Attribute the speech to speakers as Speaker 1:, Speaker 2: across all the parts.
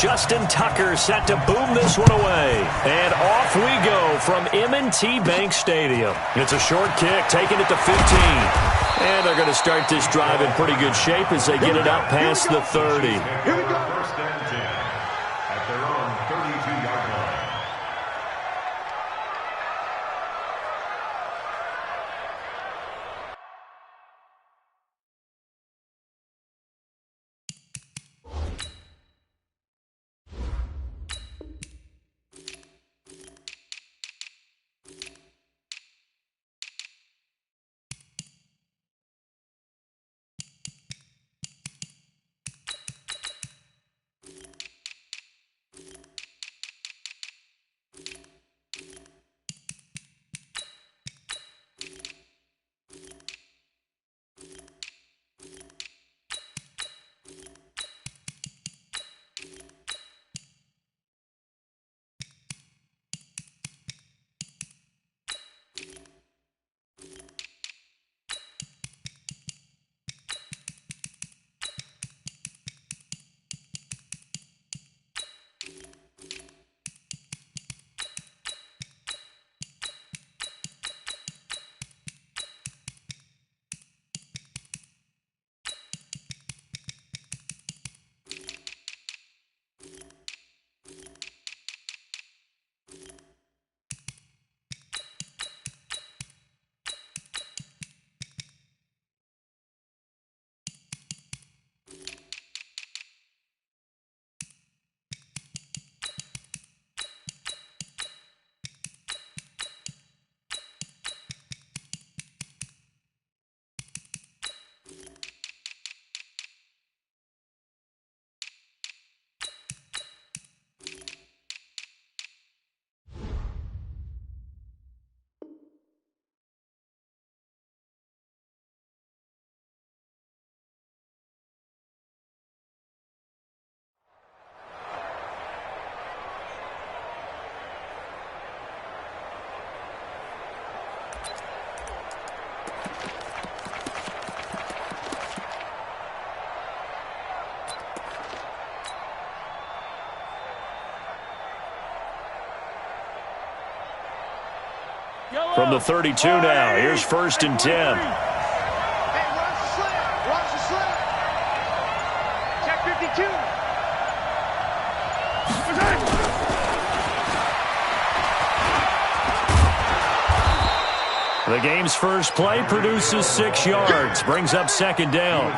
Speaker 1: Justin Tucker set to boom this one away. And off we go from M&T Bank Stadium. It's a short kick, taking it to 15. And they're going to start this drive in pretty good shape as they get it up past the 30.
Speaker 2: Here we go. First and 10 at their own 32-yard line.
Speaker 1: From the 32 now, here's first and 10.
Speaker 3: Hey, watch the slant. Watch the slant. Check 52.
Speaker 1: The game's first play produces 6 yards, brings up second down.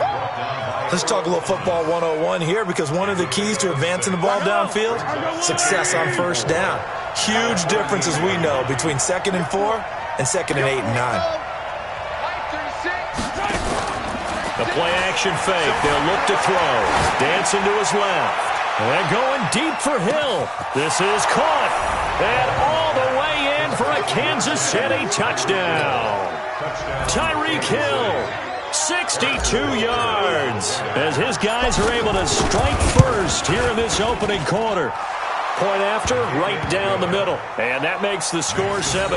Speaker 4: Let's talk a little football 101 here, because one of the keys to advancing the ball downfield, success on first down. Huge difference, as we know, between 2nd and 4 and 2nd and 8 and 9.
Speaker 1: The play action fake. They'll look to throw. Dancing to his left. And going deep for Hill. This is caught. And all the way in for a Kansas City touchdown. Tyreek Hill, 62 yards, as his guys are able to strike first here in this opening quarter. Point after, right down the middle. And that makes the score 7-0.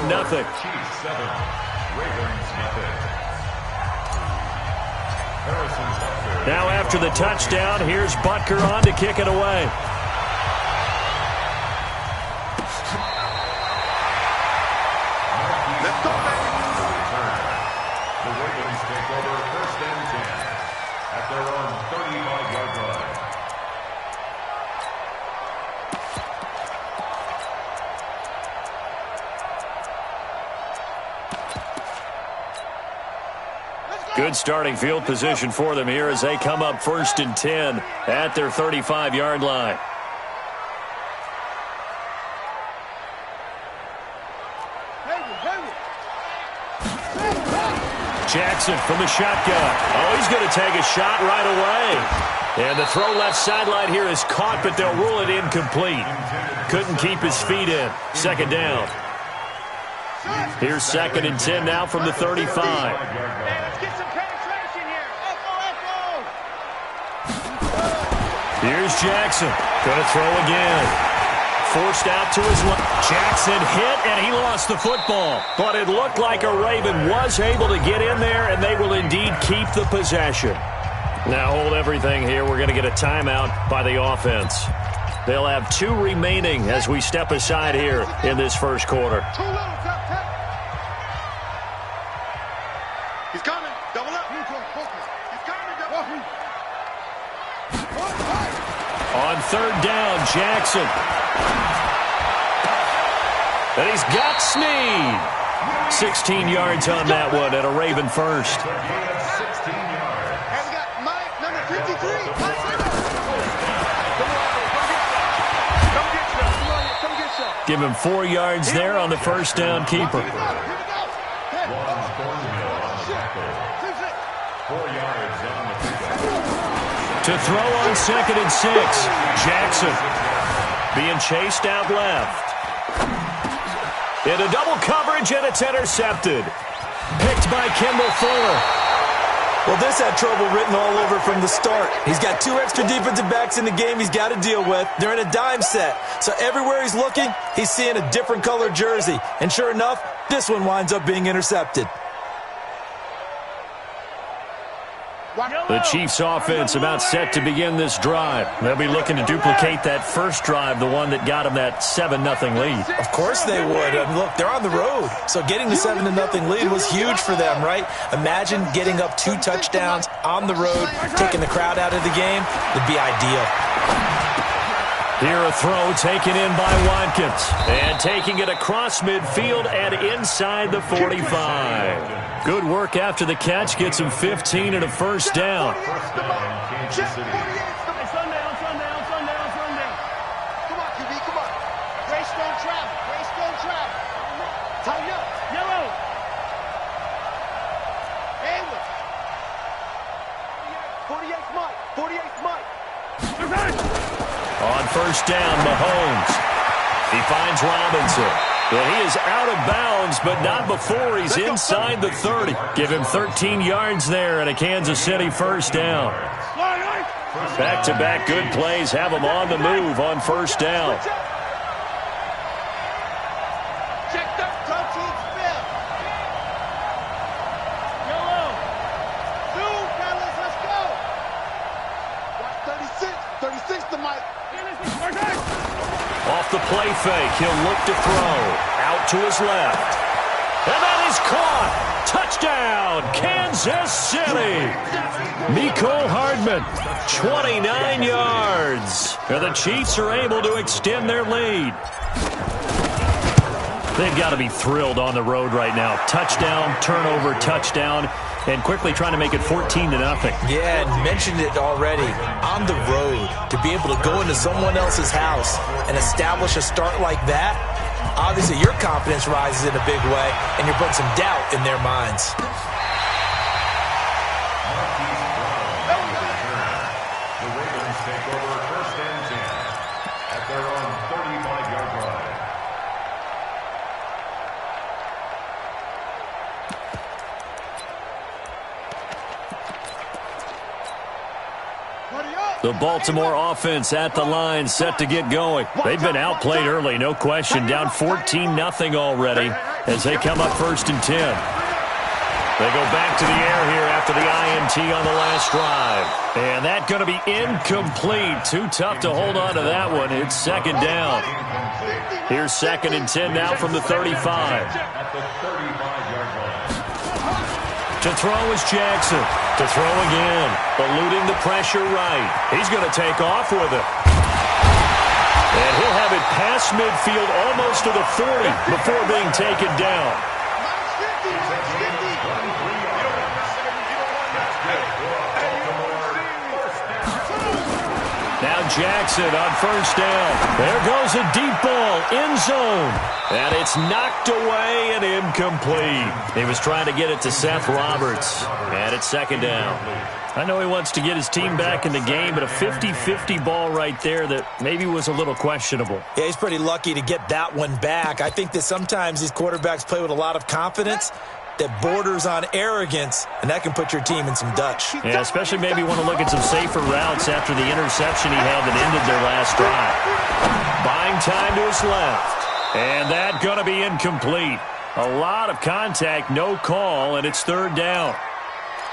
Speaker 1: Now after the touchdown, here's Butker on to kick it away.
Speaker 2: The Ravens take over first and 10 at their own 35-yard line.
Speaker 1: Good starting field position for them here as they come up first and 10 at their 35-yard line. Jackson from the shotgun. Oh, he's going to take a shot right away. And the throw left sideline here is caught, but they'll rule it incomplete. Couldn't keep his feet in. Second down. Here's second and 10 now from the 35. Here's Jackson. Going to throw again. Forced out to his left. Jackson hit, and he lost the football. But it looked like a Raven was able to get in there, and they will indeed keep the possession. Now hold everything here. We're going to get a timeout by the offense. They'll have 2 remaining as we step aside here in this first quarter.
Speaker 3: Too little, tap. He's coming. Double up. He's coming. Double.
Speaker 1: On third down, Jackson. And he's got Snead. 16 yards on that one and a Raven first.
Speaker 2: 16 yards.
Speaker 3: And we got Mike, number 53. Come get some.
Speaker 1: Give him 4 yards there on the first down keeper.
Speaker 2: Thornhill on the tackle. 4 yards on the pickup.
Speaker 1: To throw on 2nd and 6, Jackson being chased out left. Into double coverage, and it's intercepted. Picked by Kendall Fuller.
Speaker 4: Well, this had trouble written all over from the start. He's got 2 extra defensive backs in the game he's got to deal with. They're in a dime set. So everywhere he's looking, he's seeing a different color jersey. And sure enough, this one winds up being intercepted.
Speaker 1: The Chiefs offense about set to begin this drive. They'll be looking to duplicate that first drive, the one that got them that 7-0 lead.
Speaker 4: Of course they would. Look, they're on the road. So getting the 7-0 lead was huge for them, right? Imagine getting up 2 touchdowns on the road, taking the crowd out of the game. It'd be ideal.
Speaker 1: Here a throw taken in by Watkins. And taking it across midfield and inside the 45. Good work after the catch. Gets him 15 and a first down.
Speaker 2: First down, Kansas City.
Speaker 3: Sundown. Come on, QB, come on. Greystone travel. Tighten up. Yellow. Haywood. 48th Mike.
Speaker 1: On first down, Mahomes. He finds Robinson. Well, he is out of bounds, but not before he's inside the 30. Give him 13 yards there and a Kansas City first down. Back-to-back good plays have him on the move on first down.
Speaker 3: Check the 13th fifth. Yellow. Zoom, fellas, let's go. 36 to Mike.
Speaker 1: Off the play fake, he'll look to throw. Out to his left. And that is caught. Touchdown, Kansas City. Mecole Hardman, 29 yards. And the Chiefs are able to extend their lead. They've got to be thrilled on the road right now. Touchdown, turnover, touchdown, and quickly trying to make it 14-0.
Speaker 4: Yeah, and mentioned it already. On the road, to be able to go into someone else's house and establish a start like that, obviously your confidence rises in a big way, and you're putting some doubt in their minds.
Speaker 2: The Ravens take over first and 10 at their own 35-yard line.
Speaker 1: The Baltimore offense at the line, set to get going. They've been outplayed early, no question. Down 14-0 already as they come up first and 10. They go back to the air here after the INT on the last drive. And that's going to be incomplete. Too tough to hold on to that one. It's second down. Here's 2nd and 10 now from the 35.
Speaker 2: At the 35-yard line.
Speaker 1: To throw is Jackson. To throw again. Eluding the pressure right. He's going to take off with it. And he'll have it past midfield almost to the 40 before being taken down. Now Jackson on first down. There goes a deep ball, end zone. And it's knocked away and incomplete. He was trying to get it to Seth Roberts. And it's second down. I know he wants to get his team back in the game, but a 50-50 ball right there that maybe was a little questionable.
Speaker 4: Yeah, he's pretty lucky to get that one back. I think that sometimes these quarterbacks play with a lot of confidence that borders on arrogance, and that can put your team in some Dutch.
Speaker 1: Yeah, especially maybe want to look at some safer routes after the interception he had that ended their last drive. Buying time to his left. And that going to be incomplete. A lot of contact, no call, and it's third down.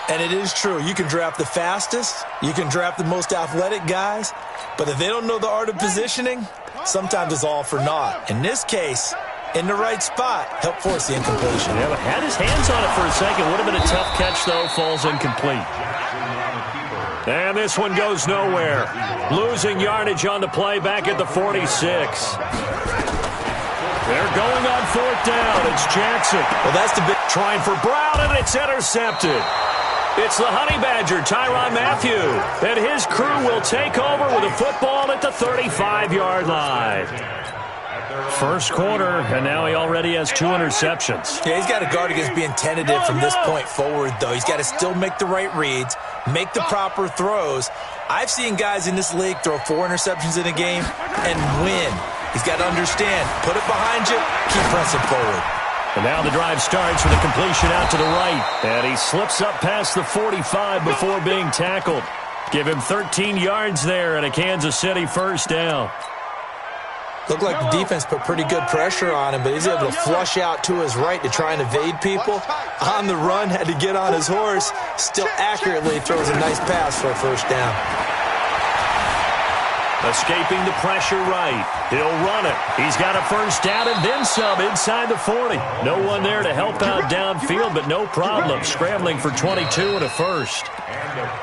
Speaker 4: And it is true. You can draft the fastest. You can draft the most athletic guys. But if they don't know the art of positioning, sometimes it's all for naught. In this case, in the right spot, help force the incompletion.
Speaker 1: Yeah, but had his hands on it for a second. Would have been a tough catch, though. Falls incomplete. And this one goes nowhere. Losing yardage on the play back at the 46. They're going on 4th down. It's Jackson.
Speaker 4: Well, that's the big
Speaker 1: trying for Brown, and it's intercepted. It's the Honey Badger, Tyrann Mathieu, and his crew will take over with a football at the 35-yard line. First quarter, and now he already has 2 interceptions.
Speaker 4: Yeah, he's got to guard against being tentative from this point forward, though. He's got to still make the right reads, make the proper throws. I've seen guys in this league throw 4 interceptions in a game and win. He's got to understand, put it behind you, keep pressing forward.
Speaker 1: And now the drive starts with a completion out to the right. And he slips up past the 45 before being tackled. Give him 13 yards there and a Kansas City first down.
Speaker 4: Looked like the defense put pretty good pressure on him, but he's able to flush out to his right to try and evade people. On the run, had to get on his horse. Still accurately throws a nice pass for a first down.
Speaker 1: Escaping the pressure right. He'll run it. He's got a first down and then some inside the 40. No one there to help out downfield, but no problem. Scrambling for 22 and a first.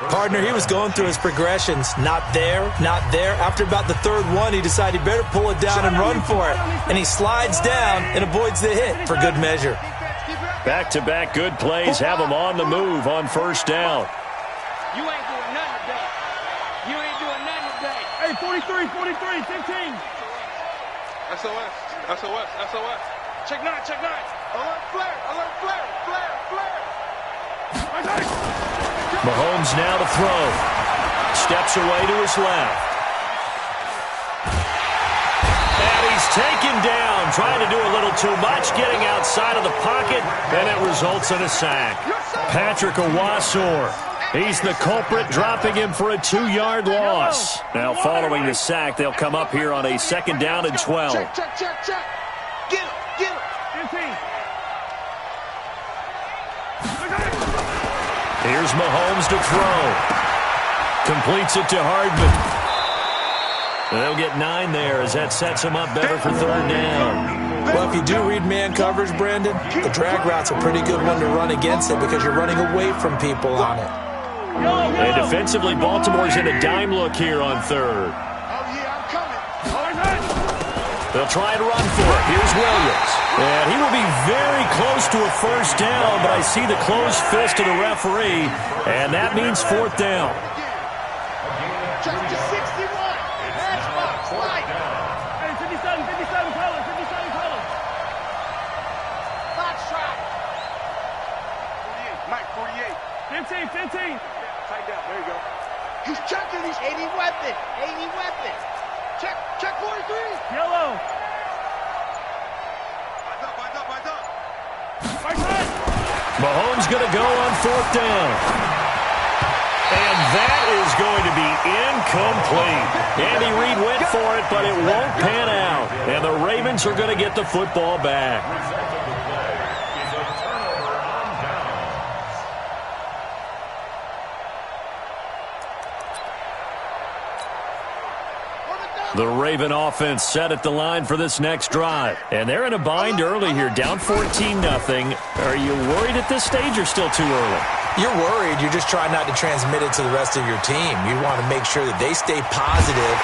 Speaker 4: Partner, he was going through his progressions. Not there, not there. After about the 3rd one, he decided he better pull it down and run for it. And he slides down and avoids the hit for good measure.
Speaker 1: Back-to-back good plays have him on the move on first down.
Speaker 5: You ain't doing nothing today. You ain't doing nothing today. Hey, 43, 43, 15.
Speaker 3: SOS, SOS, SOS.
Speaker 5: Check 9, check 9.
Speaker 3: Alert flare, alert flare, flare, flare.
Speaker 1: Mahomes now to throw. Steps away to his left. And he's taken down, trying to do a little too much, getting outside of the pocket, and it results in a sack. Patrick Owasor, he's the culprit, dropping him for a 2-yard loss. Now following the sack, they'll come up here on a 2nd down and 12.
Speaker 3: Check, check, check, check. Get him, get him.
Speaker 5: 15.
Speaker 1: Here's Mahomes to throw. Completes it to Hardman. They'll get 9 there as that sets him up better for 3rd down.
Speaker 4: Well, if you do read man coverage, Brandon, the drag route's a pretty good one to run against it because you're running away from people on it.
Speaker 1: And defensively, Baltimore's in a dime look here on 3rd.
Speaker 3: Oh, yeah, I'm coming.
Speaker 1: They'll try and run for it. Here's Williams. And he will be very close to a first down, but I see the closed fist of the referee, and that means 4th down.
Speaker 3: Check to 61. That's right.
Speaker 5: Hey, 57, 57 color, 57 color.
Speaker 3: Box try. 48, Mike, 48.
Speaker 5: 15, 15.
Speaker 3: Tight down, there you go. He's checking these 80 weapon, 80 weapon. Check, check 43.
Speaker 5: Yellow.
Speaker 1: Mahomes going to go on 4th down. And that is going to be incomplete. Andy Reid went for it, but it won't pan out. And the Ravens are going to get the football back. The Raven offense set at the line for this next drive. And they're in a bind early here, down 14-0. Are you worried at this stage or still too early?
Speaker 4: You're worried. You're just trying not to transmit it to the rest of your team. You want to make sure that they stay positive.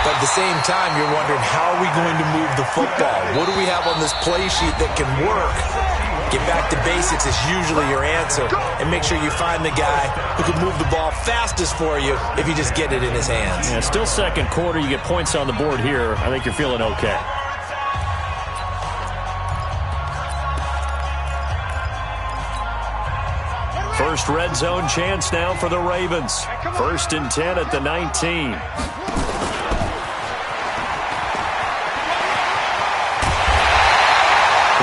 Speaker 4: But at the same time, you're wondering, how are we going to move the football? What do we have on this play sheet that can work? Get back to basics is usually your answer. And make sure you find the guy who can move the ball fastest for you if you just get it in his hands.
Speaker 1: Yeah, still 2nd quarter. You get points on the board here. I think you're feeling okay. First red zone chance now for the Ravens. 1st and 10 at the 19.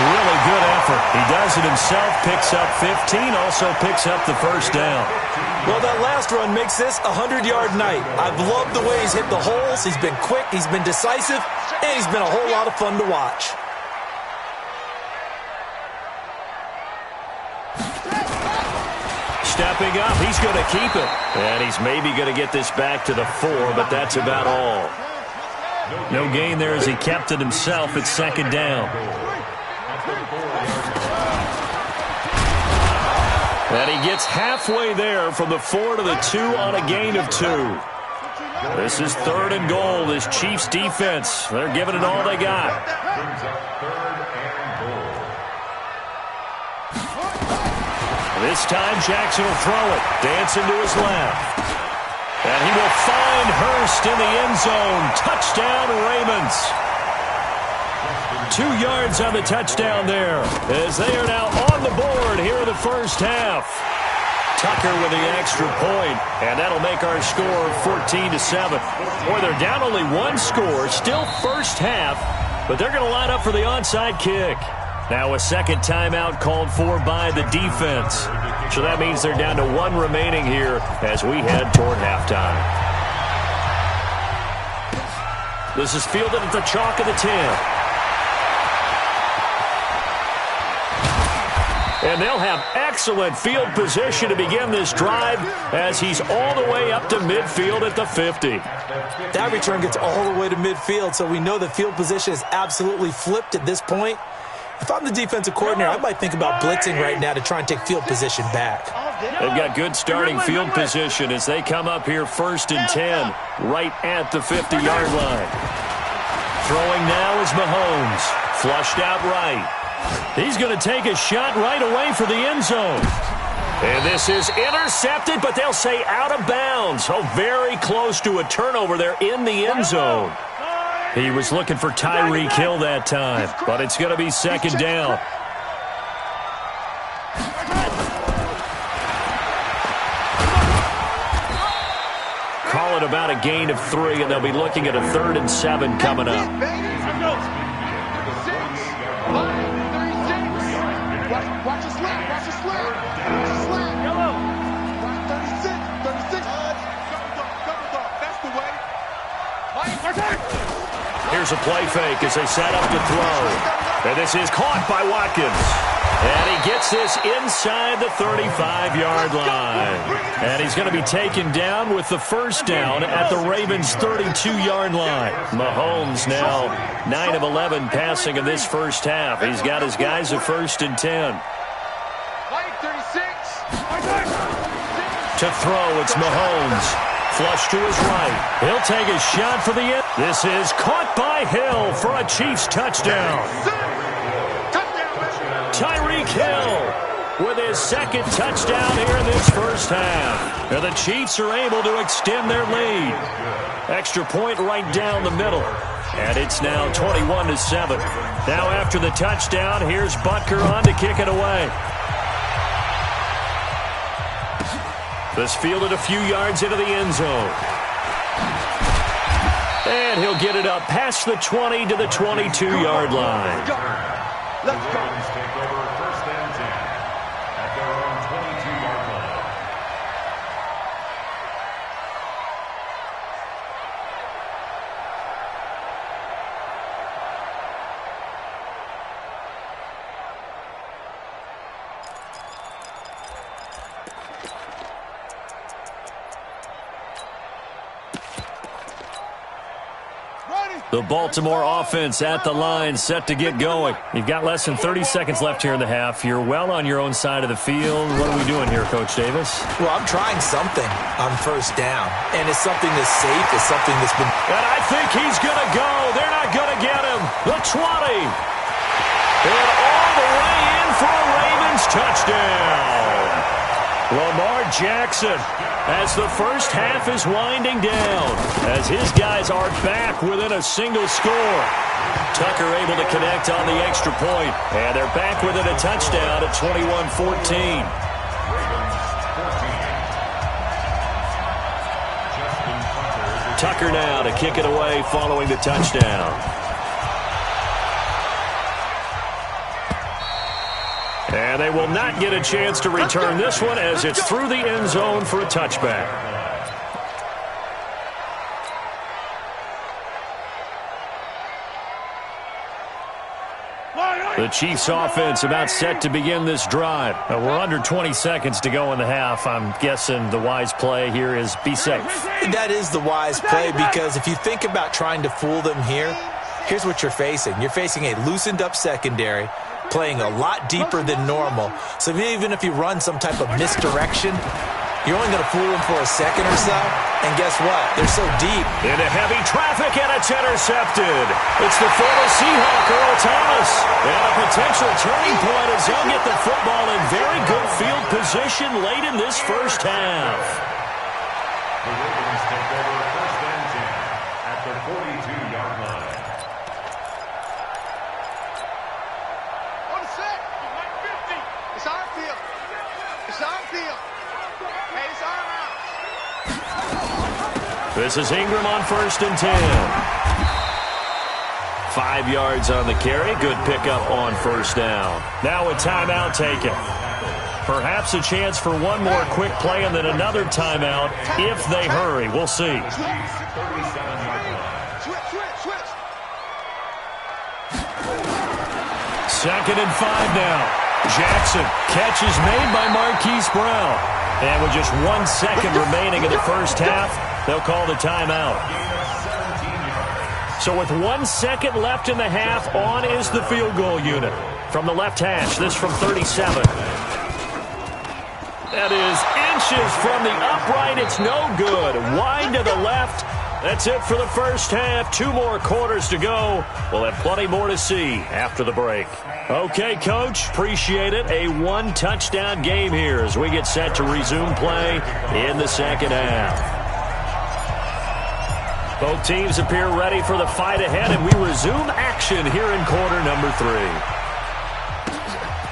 Speaker 1: Really good effort. He does it himself, picks up 15, also picks up the first down.
Speaker 4: Well, that last run makes this a 100-yard night. I've loved the way he's hit the holes. He's been quick, he's been decisive, and he's been a whole lot of fun to watch.
Speaker 1: stepping up. He's going to keep it. And he's maybe going to get this back to the 4, but that's about all. No gain there as he kept it himself at second down. And he gets halfway there from the 4 to the 2 on a gain of 2. This is 3rd and goal. This Chiefs defense, they're giving it all they got. This time Jackson will throw it. Dancing to his left. And he will find Hurst in the end zone. Touchdown, Ravens. 2 yards on the touchdown there, as they are now on the board here in the first half. Tucker with the extra point, and that'll make our score 14-7. Boy, they're down only 1 score, still first half, but they're going to line up for the onside kick. Now a second timeout called for by the defense. So that means they're down to 1 remaining here as we head toward halftime. This is fielded at the chalk of the 10. And they'll have excellent field position to begin this drive as he's all the way up to midfield at the 50.
Speaker 4: That return gets all the way to midfield, so we know the field position is absolutely flipped at this point. If I'm the defensive coordinator, I might think about blitzing right now to try and take field position back.
Speaker 1: They've got good starting field position as they come up here 1st and 10, right at the 50-yard line. Throwing now is Mahomes, flushed out right. He's going to take a shot right away for the end zone. And this is intercepted, but they'll say out of bounds. Oh, very close to a turnover there in the end zone. He was looking for Tyreek Hill that time, but it's going to be second down. Call it about a gain of 3, and they'll be looking at a 3rd and 7 coming up.
Speaker 3: Watch his slant. Watch his slant. Watch his slant. Yellow. 36. Double dog. That's the way.
Speaker 1: Here's a play fake as they set up to throw. And this is caught by Watkins. And he gets this inside the 35-yard line. And he's going to be taken down with the first down at the Ravens' 32-yard line. Mahomes now 9 of 11 passing in this first half. He's got his guys at 1st and 10. To throw, it's Mahomes. Flush to his right. He'll take a shot for the end. This is caught by Hill for a Chiefs touchdown. Tyreek Hill with his 2nd touchdown here in this first half. And the Chiefs are able to extend their lead. Extra point right down the middle. And it's now 21-7. Now after the touchdown, here's Butker on to kick it away. This fielded a few yards into the end zone. And he'll get it up past the 20 to the 22-yard line.
Speaker 3: Let's go. Take over 1st and 10 at their own 22-yard line.
Speaker 1: The Baltimore offense at the line, set to get going. You've got less than 30 seconds left here in the half. You're well on your own side of the field. What are we doing here, Coach Davis?
Speaker 4: Well, I'm trying something on 1st down, and it's something that's safe. It's something that's been...
Speaker 1: And I think he's going to go. They're not going to get him. The 20. And all the way in for a Ravens touchdown. Lamar Jackson, as the first half is winding down, as his guys are back within a single score. Tucker able to connect on the extra point, and they're back within a touchdown at 21-14. Tucker now to kick it away following the touchdown. And they will not get a chance to return this one as it's through the end zone for a touchback. The Chiefs offense about set to begin this drive. We're under 20 seconds to go in the half. I'm guessing the wise play here is be safe.
Speaker 4: That is the wise play, because if you think about trying to fool them here, here's what you're facing. You're facing a loosened up secondary, playing a lot deeper than normal. So even if you run some type of misdirection, you're only going to fool them for a second or so. And guess what? They're so deep.
Speaker 1: Into heavy traffic, and it's intercepted. It's the former Seahawk, Earl Thomas. And a potential turning point as he'll get the football in very good field position late in this first half.
Speaker 2: The Ravens take over first and 10 at the 42-yard line.
Speaker 3: On set. 50. It's our field. It's our field. Hey, it's our house.
Speaker 1: This is Ingram on first and 10. 5 yards on the carry. Good pickup on first down. Now a timeout taken. Perhaps a chance for one more quick play and then another timeout if they hurry. We'll see.
Speaker 3: Switch.
Speaker 1: Second and 5 now. Jackson. Catch is made by Marquise Brown. And with just 1 second remaining in the first half, they'll call the timeout. So with 1 second left in the half, on is the field goal unit. From the left hash, this from 37. That is inches from the upright. It's no good. Wide to the left. That's it for the first half. 2 more quarters to go. We'll have plenty more to see after the break. Okay, Coach, appreciate it. A 1-touchdown game here as we get set to resume play in the second half. Both teams appear ready for the fight ahead, and we resume action here in quarter number 3.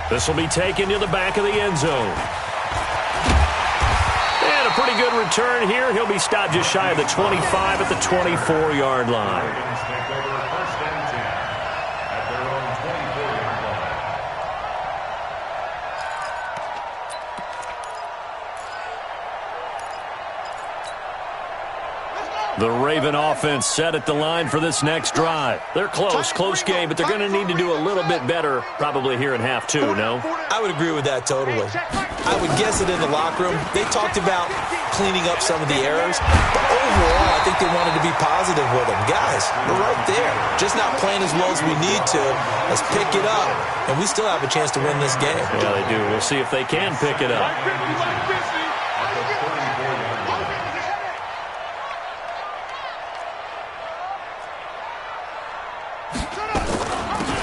Speaker 1: This will be taken to the back of the end zone. And a pretty good return here. He'll be stopped just shy of the 25 at the 24-yard line. The Raven offense set at the line for this next drive. They're close game, but they're going to need to do a little bit better probably here in half 2, no?
Speaker 4: I would agree with that totally. I would guess it in the locker room. They talked about cleaning up some of the errors, but overall, I think they wanted to be positive with them. Guys, we're right there. Just not playing as well as we need to. Let's pick it up, and we still have a chance to win this game.
Speaker 1: Yeah, they do. We'll see if they can pick it up.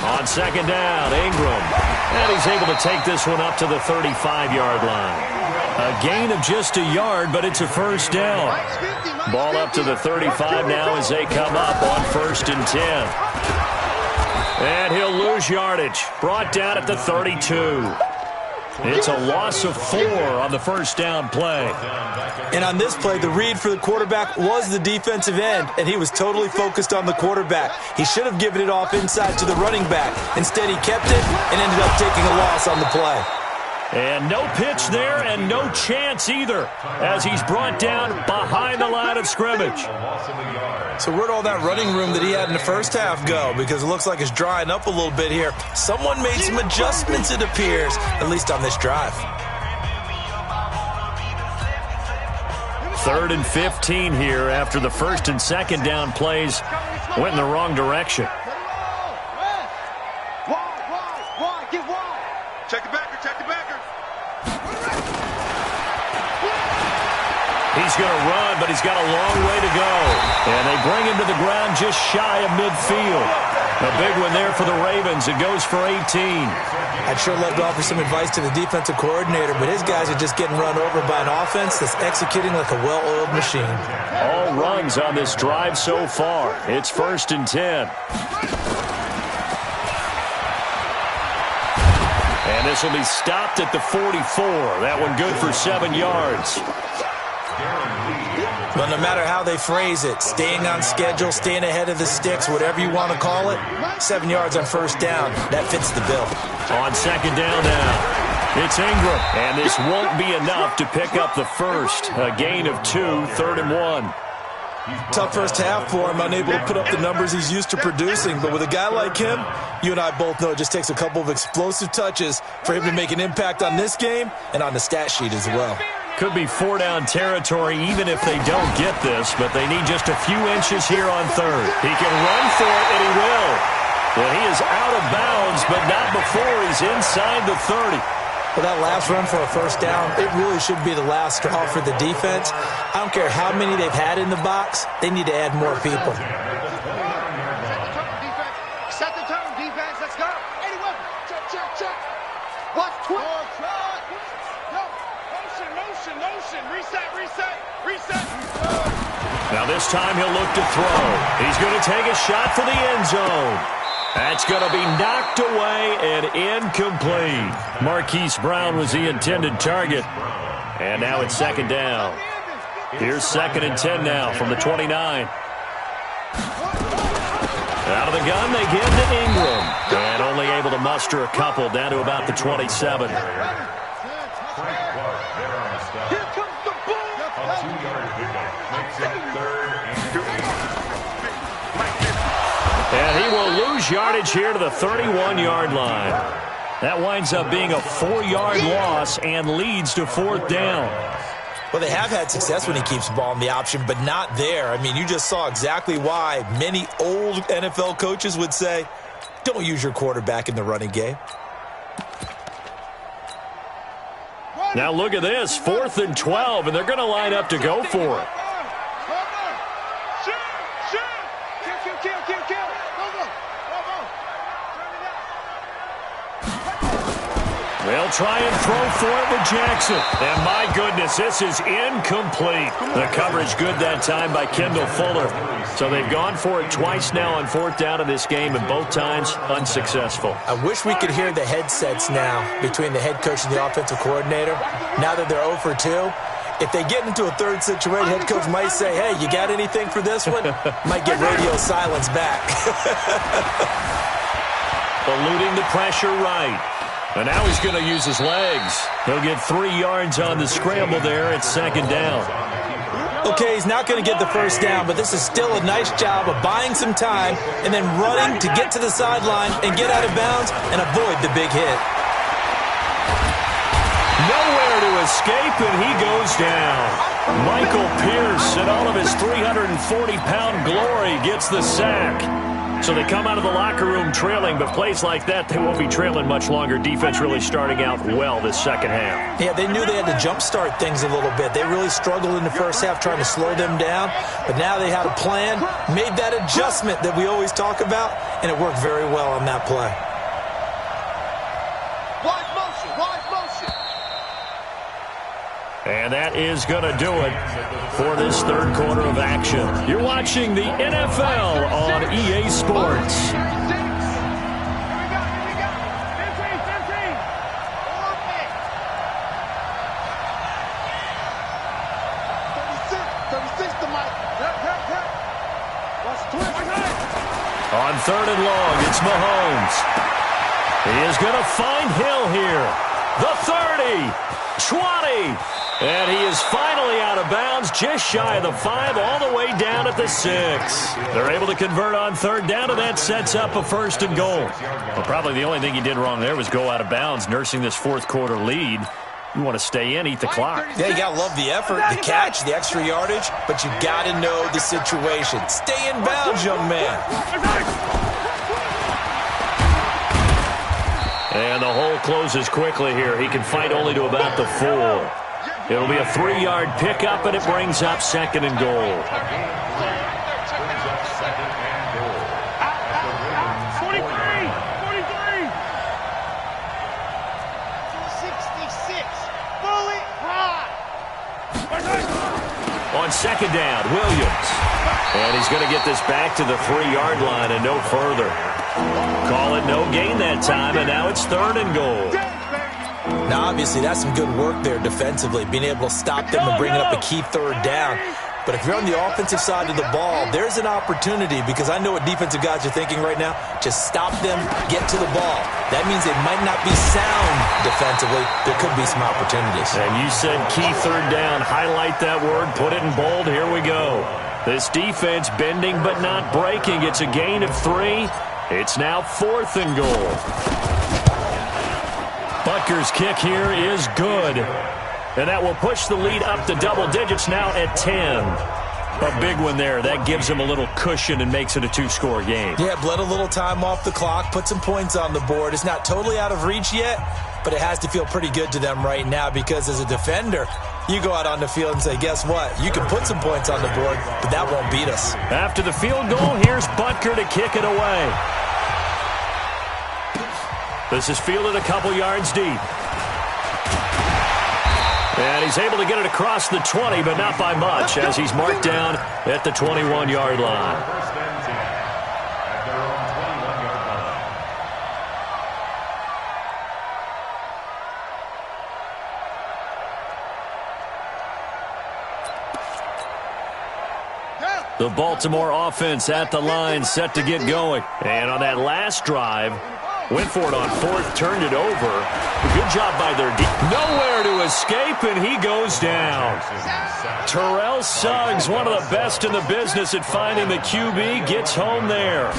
Speaker 1: On second down, Ingram. And he's able to take this one up to the 35-yard line. A gain of just a yard, but it's a first down. Ball up to the 35 now as they come up on first and 10. And he'll lose yardage. Brought down at the 32. It's a loss of 4 on the first down play.
Speaker 4: And on this play, the read for the quarterback was the defensive end, and he was totally focused on the quarterback. He should have given it off inside to the running back. Instead, he kept it and ended up taking a loss on the play.
Speaker 1: And no pitch there and no chance either as he's brought down behind the line of scrimmage.
Speaker 4: So where'd all that running room that he had in the first half go? Because it looks like it's drying up a little bit here. Someone made some adjustments, it appears, at least on this drive.
Speaker 1: 3rd and 15 here after the first and second down plays went in the wrong direction.
Speaker 3: Wide, get wide. Check the backer.
Speaker 1: He's going to run, but he's got a long way to go. And they bring him to the ground just shy of midfield. A big one there for the Ravens. It goes for 18.
Speaker 4: I'd sure love to offer some advice to the defensive coordinator, but his guys are just getting run over by an offense that's executing like a well-oiled machine.
Speaker 1: All runs on this drive so far. It's 1st and 10. And this will be stopped at the 44. That one good for 7 yards.
Speaker 4: But no matter how they phrase it, staying on schedule, staying ahead of the sticks, whatever you want to call it, 7 yards on first down, that fits the bill.
Speaker 1: On second down now, it's Ingram. And this won't be enough to pick up the first. A gain of 2, 3rd and 1.
Speaker 4: Tough first half for him, unable to put up the numbers he's used to producing. But with a guy like him, you and I both know it just takes a couple of explosive touches for him to make an impact on this game and on the stat sheet as well.
Speaker 1: Could be 4-down territory even if they don't get this, but they need just a few inches here on third. He can run for it, and he will. Well, he is out of bounds, but not before he's inside the 30.
Speaker 4: Well, that last run for a first down, it really should be the last straw for the defense. I don't care how many they've had in the box. They need to add more people.
Speaker 3: Set the tone, defense. Let's go. Anyone. Check. Watch. Motion. Reset.
Speaker 1: Now this time he'll look to throw. He's going to take a shot for the end zone. That's going to be knocked away and incomplete. Marquise Brown was the intended target. And now it's second down. Here's 2nd and 10 now from the 29. Out of the gun, they give to Ingram. And only able to muster a couple down to about the 27. And he will lose yardage here to the 31-yard line. That winds up being a 4-yard loss and leads to 4th down.
Speaker 4: Well, they have had success when he keeps the ball in the option, but not there. I mean, you just saw exactly why many old NFL coaches would say, don't use your quarterback in the running game.
Speaker 1: Now look at this, 4th and 12, and they're going to line up to go for it. They'll try and throw for it with Jackson. And my goodness, this is incomplete. The coverage good that time by Kendall Fuller. So they've gone for it twice now on 4th down in this game, and both times unsuccessful.
Speaker 4: I wish we could hear the headsets now between the head coach and the offensive coordinator. Now that they're 0 for 2, if they get into a third situation, head coach might say, hey, you got anything for this one? Might get radio silence back.
Speaker 1: Eluding the pressure right. And now he's going to use his legs. He'll get 3 yards on the scramble there at 2nd down.
Speaker 4: Okay, he's not going to get the first down, but this is still a nice job of buying some time and then running to get to the sideline and get out of bounds and avoid the big hit.
Speaker 1: Nowhere to escape, and he goes down. Michael Pierce, in all of his 340-pound glory, gets the sack. So they come out of the locker room trailing, but plays like that, they won't be trailing much longer. Defense really starting out well this second half.
Speaker 4: Yeah, they knew they had to jumpstart things a little bit. They really struggled in the first half trying to slow them down, but now they had a plan, made that adjustment that we always talk about, and it worked very well on that play.
Speaker 3: Wide motion.
Speaker 1: And that is going to do it for this third quarter of action. You're watching the NFL on EA Sports. On 3rd and long, it's Mahomes. He is going to find Hill here. The 30, 20, and he is finally out of bounds, just shy of the 5, all the way down at the 6. They're able to convert on 3rd down, and that sets up a 1st and goal. Well, probably the only thing he did wrong there was go out of bounds, nursing this 4th quarter lead. You want to stay in, eat the clock.
Speaker 4: Yeah, you got to love the effort, the catch, the extra yardage, but you got to know the situation. Stay in bounds, young man.
Speaker 1: And the hole closes quickly here. He can fight only to about the 4. It'll be a 3-yard pickup, and it brings up 2nd and goal.
Speaker 3: 66. Fully high.
Speaker 1: On 2nd down, Williams. And he's going to get this back to the 3-yard line and no further. Call it no gain that time, and now it's 3rd and goal.
Speaker 4: Now, obviously, that's some good work there defensively, being able to stop them and bringing up a key 3rd down. But if you're on the offensive side of the ball, there's an opportunity, because I know what defensive guys are thinking right now. Just stop them, get to the ball. That means they might not be sound defensively. There could be some opportunities.
Speaker 1: And you said key 3rd down. Highlight that word, put it in bold. Here we go. This defense bending but not breaking. It's a gain of 3. It's now 4th and goal. Butker's kick here is good. And that will push the lead up to double digits now at 10. A big one there. That gives him a little cushion and makes it a 2-score game.
Speaker 4: Yeah, bled a little time off the clock, put some points on the board. It's not totally out of reach yet, but it has to feel pretty good to them right now because as a defender, you go out on the field and say, guess what? You can put some points on the board, but that won't beat us.
Speaker 1: After the field goal, here's Butker to kick it away. This is fielded a couple yards deep. And he's able to get it across the 20, but not by much, as he's marked down at the 21-yard line.
Speaker 2: First and 10 at their own 21-yard line.
Speaker 1: The Baltimore offense at the line, set to get going. And on that last drive, went for it on 4th, turned it over. Good job by their D. Nowhere to escape, and he goes down. Terrell Suggs, one of the best in the business at finding the QB, gets home there.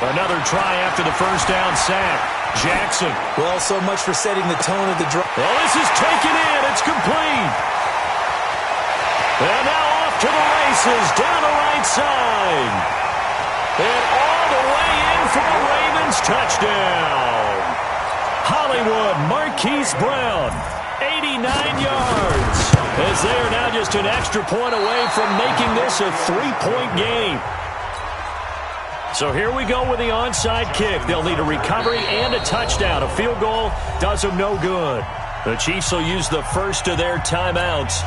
Speaker 1: Another try after the first down sack. Jackson.
Speaker 4: Well, so much for setting the tone of the drive.
Speaker 1: Well, this is taken in. It's complete. And now off to the races, down the right side. And all the way in for a Ravens touchdown. Hollywood Marquise Brown, 89 yards. As they are now just an extra point away from making this a 3-point game. So here we go with the onside kick. They'll need a recovery and a touchdown. A field goal does them no good. The Chiefs will use the first of their timeouts.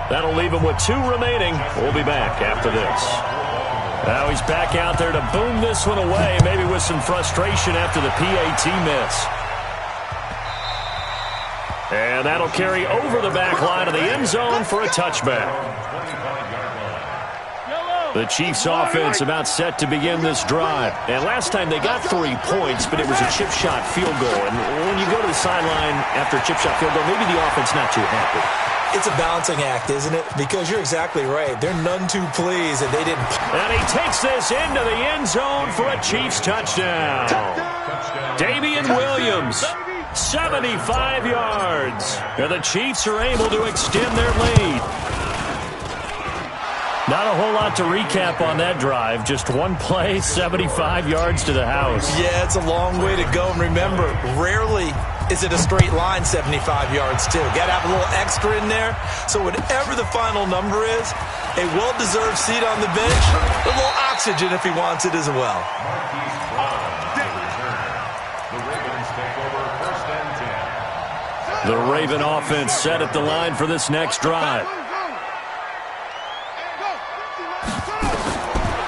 Speaker 1: That'll leave them with 2 remaining. We'll be back after this. Now he's back out there to boom this one away, maybe with some frustration after the PAT miss. And that'll carry over the back line of the end zone for a touchback. The Chiefs offense about set to begin this drive. And last time they got 3 points, but it was a chip shot field goal. And when you go to the sideline after a chip shot field goal, maybe the offense not too happy.
Speaker 4: It's a balancing act, isn't it? Because you're exactly right. They're none too pleased that they didn't.
Speaker 1: And he takes this into the end zone for a Chiefs touchdown. Damian Williams, 75 yards. And the Chiefs are able to extend their lead. Not a whole lot to recap on that drive. Just one play, 75 yards to the house.
Speaker 4: Yeah, it's a long way to go. And remember, rarely is it a straight line 75 yards, too. Got to have a little extra in there. So whatever the final number is, a well-deserved seat on the bench, a little oxygen if he wants it as well.
Speaker 2: The
Speaker 1: Raven offense set at the line for this next drive.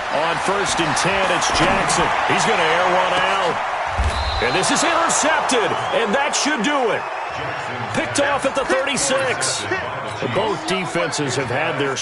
Speaker 1: On 1st and 10, it's Jackson. He's going to air one out. And this is intercepted, and that should do it. Picked off at the 36. Both defenses have had their